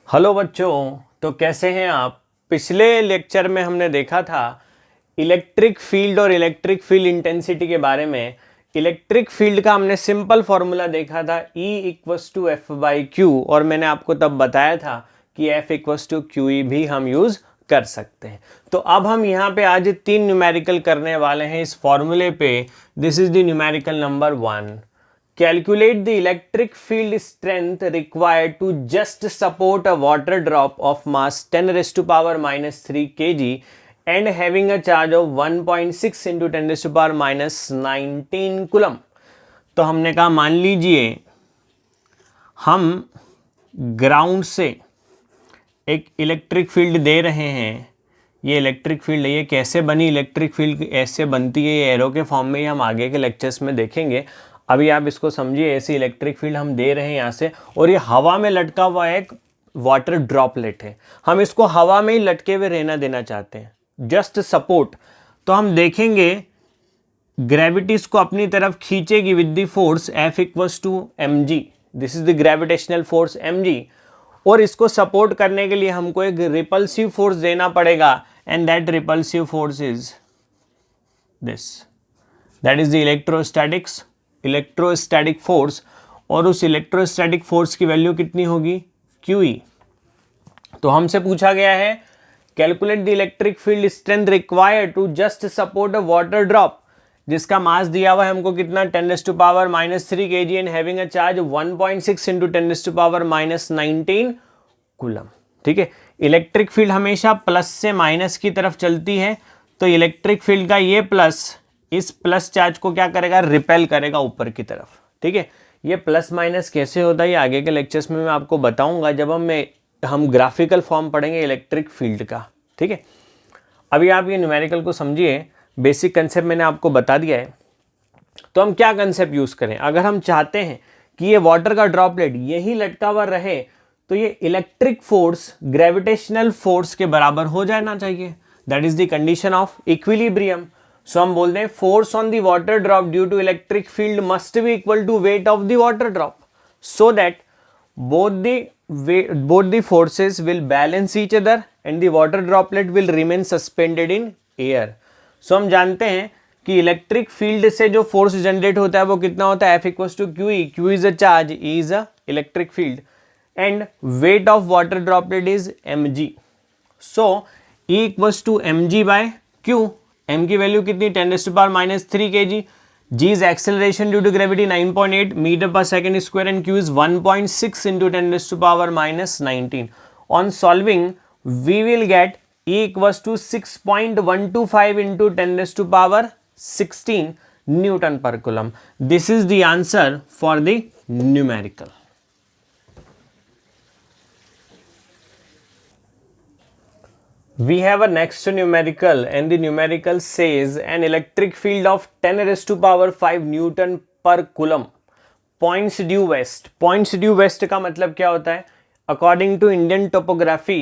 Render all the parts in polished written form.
Hello बच्चों, तो कैसे हैं आप। पिछले लेक्चर में हमने देखा था इलेक्ट्रिक फील्ड और इलेक्ट्रिक फील्ड इंटेंसिटी के बारे में। इलेक्ट्रिक फील्ड का हमने सिंपल फॉर्मूला देखा था E equals to F by Q, और मैंने आपको तब बताया था कि F equals to Q E भी हम यूज कर सकते हैं। तो अब हम यहाँ पे आज 3 न्यूमेरिकल करने वाले हैं इस फॉर्मूले पे। This is the numerical number 1। Calculate the electric field strength required to just support a water drop of mass 10 raised to power minus 3 kg and having a charge of 1.6 into 10 raised to power minus 19 coulomb। तो हमने कहा मान लीजिए हम ground से एक electric field दे रहे हैं। ये इलेक्ट्रिक फील्ड है। ये कैसे बनी इलेक्ट्रिक फील्ड, ऐसे बनती है ये एरो के फॉर्म में, हम आगे के लेक्चर्स में देखेंगे। अभी आप इसको समझिए, ऐसी इलेक्ट्रिक फील्ड हम दे रहे हैं यहाँ से, और ये हवा में लटका हुआ एक वाटर ड्रॉपलेट है। हम इसको हवा में ही लटके हुए रहना देना चाहते हैं, जस्ट सपोर्ट। तो हम देखेंगे ग्रेविटी इसको अपनी तरफ खींचेगी with the force F equals to M G. This is the gravitational force M G, और इसको सपोर्ट करने के लिए हमको एक रिपल्सिव फोर्स देना पड़ेगा, and that repulsive force is this, that is the electrostatic force. और उस इलेक्ट्रोस्टैटिक फोर्स की वैल्यू कितनी होगी, QE। तो हमसे पूछा गया है calculate the electric field strength required to just support a water drop, जिसका मास दिया हुआ है हमको कितना 10 raise to power minus 3 kg and having a charge 1.6 into 10 raise to power minus 19 coulomb. ठीक है, इलेक्ट्रिक फील्ड हमेशा प्लस से माइनस की तरफ चलती है, तो इलेक्ट्रिक फील्ड का ये प्लस इस प्लस चार्ज को क्या करेगा, रिपेल करेगा ऊपर की तरफ। ठीक है, ये प्लस माइनस कैसे होता है ये आगे के लेक्चर्स में मैं आपको बताऊंगा, जब हम ग्राफिकल फॉर्म पढ़ेंगे इलेक्ट्रिक फील्ड का। ठीक है, अभी आप ये न्यूमेरिकल को समझिए। बेसिक कंसेप्ट मैंने आपको बता दिया है। तो हम क्या कंसेप्ट यूज करें, अगर हम चाहते हैं कि ये वाटर का ड्रॉपलेट यही लटका हुआ रहे, तो ये इलेक्ट्रिक फोर्स ग्रेविटेशनल फोर्स के बराबर हो जाना चाहिए। That is the condition of equilibrium. So हम बोलते हैं force on the water drop due to electric field must be equal to weight of the water drop, so that both the forces will balance each other and the water droplet will remain suspended in air। सो हम जानते हैं कि electric field से जो force generate होता है वो कितना होता है, F equals to Q E. Q is a charge, E is a electric field, and weight of water droplet is mg। So E equals to mg by Q. m की value कितनी 10 raise to power minus 3 kg। g is acceleration due to gravity 9.8 meter per second square, and q is 1.6 into 10 raised to power minus 19। On solving, we will get E equals to 6.125 into 10 raised to power 16 Newton per coulomb। This is the answer for the numerical। We have a next numerical, and the numerical says an electric field of 10 raised to power 5 Newton per coulomb points due west। points due west का मतलब क्या होता है, according to Indian topography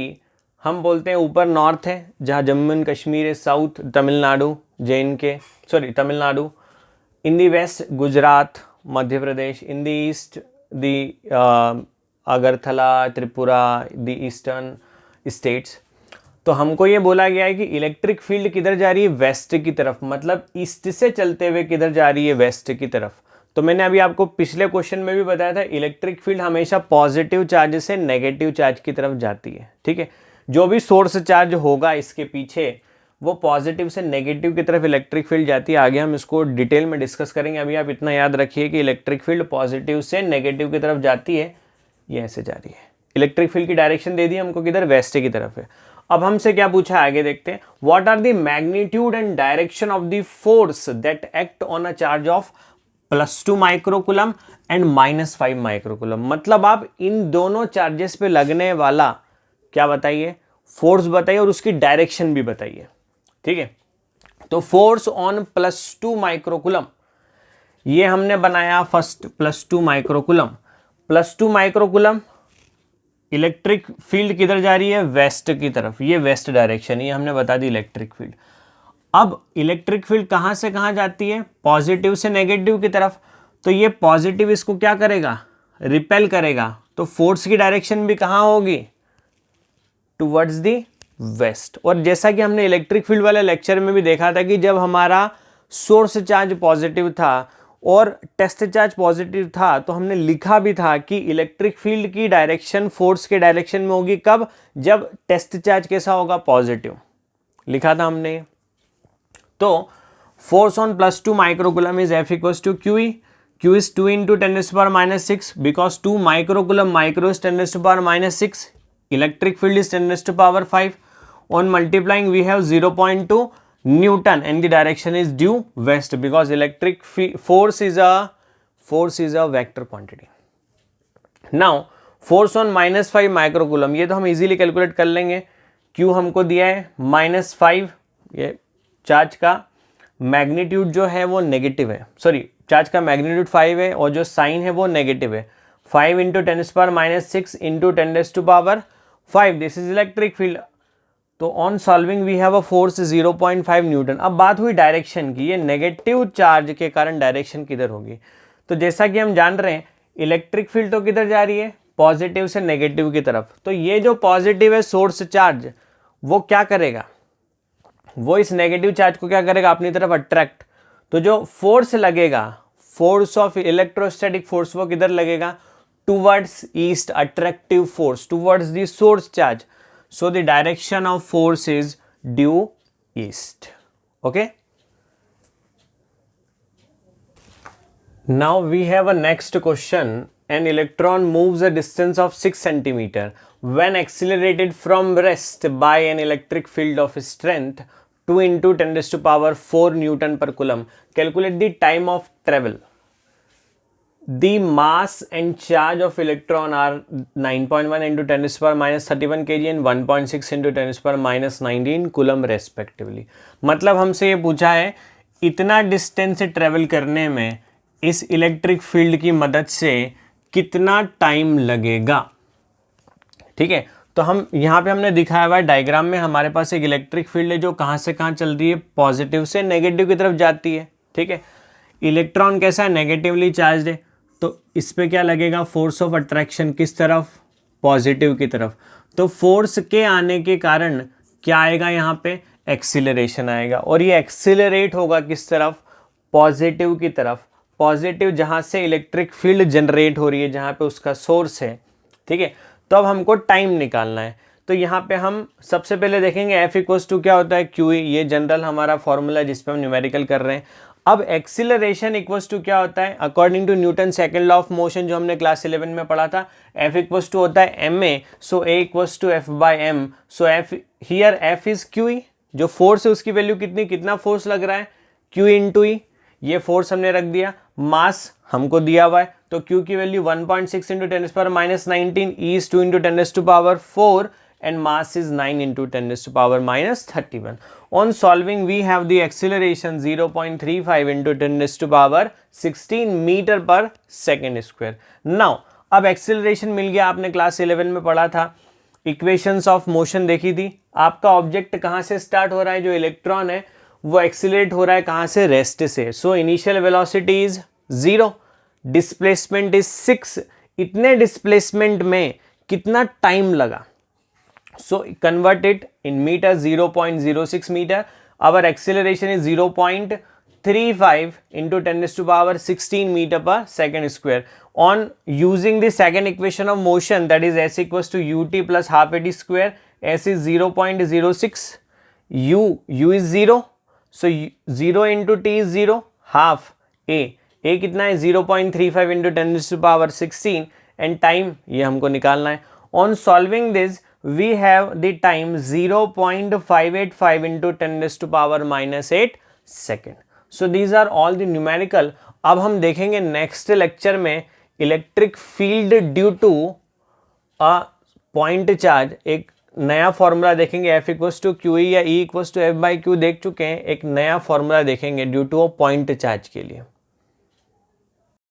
हम बोलते हैं ऊपर north है जहाँ जम्मू एंड कश्मीर है, साउथ तमिलनाडु JNK तमिलनाडु, इन दी वेस्ट गुजरात मध्य प्रदेश, इन दी ईस्ट दी अगरतला त्रिपुरा, दी ईस्टर्न स्टेट्स। तो हमको ये बोला गया है कि इलेक्ट्रिक फील्ड किधर जा रही है, वेस्ट की तरफ, मतलब ईस्ट से चलते हुए किधर जा रही है, वेस्ट की तरफ। तो मैंने अभी आपको पिछले क्वेश्चन में भी बताया था इलेक्ट्रिक फील्ड हमेशा पॉजिटिव चार्ज से नेगेटिव चार्ज की तरफ जाती है। ठीक है, जो भी सोर्स चार्ज होगा इसके पीछे वो पॉजिटिव से नेगेटिव की तरफ इलेक्ट्रिक फील्ड जाती है। आगे हम इसको डिटेल में डिस्कस करेंगे। अभी आप इतना याद रखिए कि इलेक्ट्रिक फील्ड पॉजिटिव से नेगेटिव की तरफ जाती है, ये ऐसे जा रही है। इलेक्ट्रिक फील्ड की डायरेक्शन दे दी हमको, किधर, वेस्ट की तरफ है। अब हमसे क्या पूछा है आगे देखते हैं, what are the magnitude and direction of the force that act on a charge of +2 microcoulomb and -5 microcoulomb. मतलब आप इन दोनों चार्जेस पे लगने वाला क्या बताइए, फोर्स बताइए, और उसकी डायरेक्शन भी बताइए। ठीक है, तो फोर्स ऑन +2 माइक्रोकूलम ये हमने बनाया first, +2 microcoulomb. +2 microcoulomb electric field किधर जा रही है, वेस्ट की तरफ, ये वेस्ट डायरेक्शन, ये हमने बता दी इलेक्ट्रिक फील्ड। अब इलेक्ट्रिक फील्ड कहाँ से कहाँ जाती है, पॉजिटिव से नेगेटिव की तरफ। तो ये पॉजिटिव इसको क्या करेगा, रिपेल करेगा, तो फोर्स की डायरेक्शन भी कहाँ होगी, टुवर्ड्स द वेस्ट। और जैसा कि हमने इलेक्ट्रिक फील्ड वाले लेक्चर में भी देखा था कि जब हमारा सोर्स चार्ज पॉजिटिव था और टेस्ट चार्ज पॉजिटिव था तो हमने लिखा भी था कि इलेक्ट्रिक फील्ड की डायरेक्शन फोर्स के डायरेक्शन में होगी कब, जब टेस्ट चार्ज कैसा होगा, पॉजिटिव, लिखा था हमने। तो force on +2 microcoulomb is F equals to QE, Q is 2 into 10⁻⁻6 because 2 microcoulomb, micro is 10⁻⁻6, electric field is 10⁻5. On multiplying we have 0.2 Newton and the direction is due west because electric force is a vector quantity. Now force on -5 microcoulomb, ये तो हम easily calculate कर लेंगे। Q हमको दिया है -5, ये charge का मैग्नीट्यूड जो है वो नेगेटिव है, सॉरी चार्ज का मैग्नीट्यूड 5 है और जो साइन है वो नेगेटिव है। 5 × 10⁻⁻6 × 10⁻5, दिस इज इलेक्ट्रिक फील्ड। तो on solving we have a force 0.5 newton. अब बात हुई डायरेक्शन की, ये नेगेटिव चार्ज के कारण डायरेक्शन किधर होगी। तो जैसा कि हम जान रहे हैं इलेक्ट्रिक फील्ड तो किधर जा रही है, पॉजिटिव से नेगेटिव की तरफ। तो ये जो पॉजिटिव है सोर्स चार्ज, वो क्या करेगा, वो इस नेगेटिव चार्ज को क्या करेगा, अपनी तरफ अट्रैक्ट। तो जो फोर्स लगेगा, फोर्स ऑफ इलेक्ट्रोस्टैटिक फोर्स, वो किधर लगेगा, towards east, attractive force towards the source charge. So the direction of force is due east. Okay, now we have a next question. An electron moves a distance of 6 centimeter when accelerated from rest by an electric field of strength 2 into 10⁻4 Newton per coulomb. Calculate the time of travel. The mass and charge of electron are 9.1 into 10⁻31 kg and 1.6 into 10⁻19 coulomb respectively. मतलब हमसे ये पूछा है इतना distance travel करने में इस electric field की मदद से कितना टाइम लगेगा। ठीक है, तो हम यहाँ पे हमने दिखाया हुआ है डायग्राम में, हमारे पास एक इलेक्ट्रिक फील्ड है जो कहाँ से कहाँ चल रही है, पॉजिटिव से नेगेटिव की तरफ जाती है। ठीक है, इलेक्ट्रॉन कैसा है, नेगेटिवली चार्ज है, तो इस पे क्या लगेगा, फोर्स ऑफ अट्रैक्शन किस तरफ, पॉजिटिव की तरफ। तो फोर्स के आने के कारण क्या आएगा, यहाँ पे एक्सीलरेशन आएगा और ये एक्सीलरेट होगा किस तरफ, पॉजिटिव की तरफ। पॉजिटिव जहाँ से इलेक्ट्रिक फील्ड जनरेट हो रही है, जहाँ पे उसका सोर्स है। ठीक है, तो अब हमको टाइम निकालना है। तो यहाँ पे हम सबसे पहले देखेंगे F इक्वल्स टू क्या होता है, QE, ये जनरल हमारा फॉर्मूला है जिस पे हम न्यूमेरिकल कर रहे हैं। अब एक्सीलरेशन इक्वल्स टू क्या होता है, according to Newton second law of motion जो हमने क्लास 11 में पढ़ा था, F इक्वल्स टू होता है ma, so A equals to F/m, so F here F is QE, जो फोर्स है उसकी वैल्यू कितनी, कितना फोर्स लग रहा है, Q इंटू E, ये फोर्स हमने रख दिया। मास हमको दिया हुआ है, तो Q की value 1.6 into 10⁻19, E is 2 into 10⁻4 and mass is 9 into 10⁻31. On solving we have the acceleration 0.35 into 10⁻16 meter per second square. Now अब एक्सेलरेशन मिल गया, आपने क्लास 11 में पढ़ा था, इक्वेशंस ऑफ मोशन देखी थी। आपका ऑब्जेक्ट कहाँ से स्टार्ट हो रहा है, जो इलेक्ट्रॉन है वो एक्सीलरेट हो रहा है कहाँ से, रेस्ट से। So initial velocity is 0, displacement is 6। इतने डिस्प्लेसमेंट में कितना टाइम लगा, so convert it in metre, 0.06 metre. Our acceleration is 0.35 into 10⁻16 metre per second square. On using the second equation of motion, that is S equals to ut plus half AT square. S is 0.06, u is 0, so 0 into T is 0, half A कितना है, 0.35 into 10⁻16 and time ये हमको निकालना है। On solving this we have the time 0.585 into 10⁻8 second. So these are all the numerical. अब हम देखेंगे next lecture में electric field due to a point charge, एक नया फॉर्मूला देखेंगे। F इक्वल्स टू QE या E इक्वल्स टू F/Q देख चुके हैं, एक नया फॉर्मूला देखेंगे due to a point charge के लिए।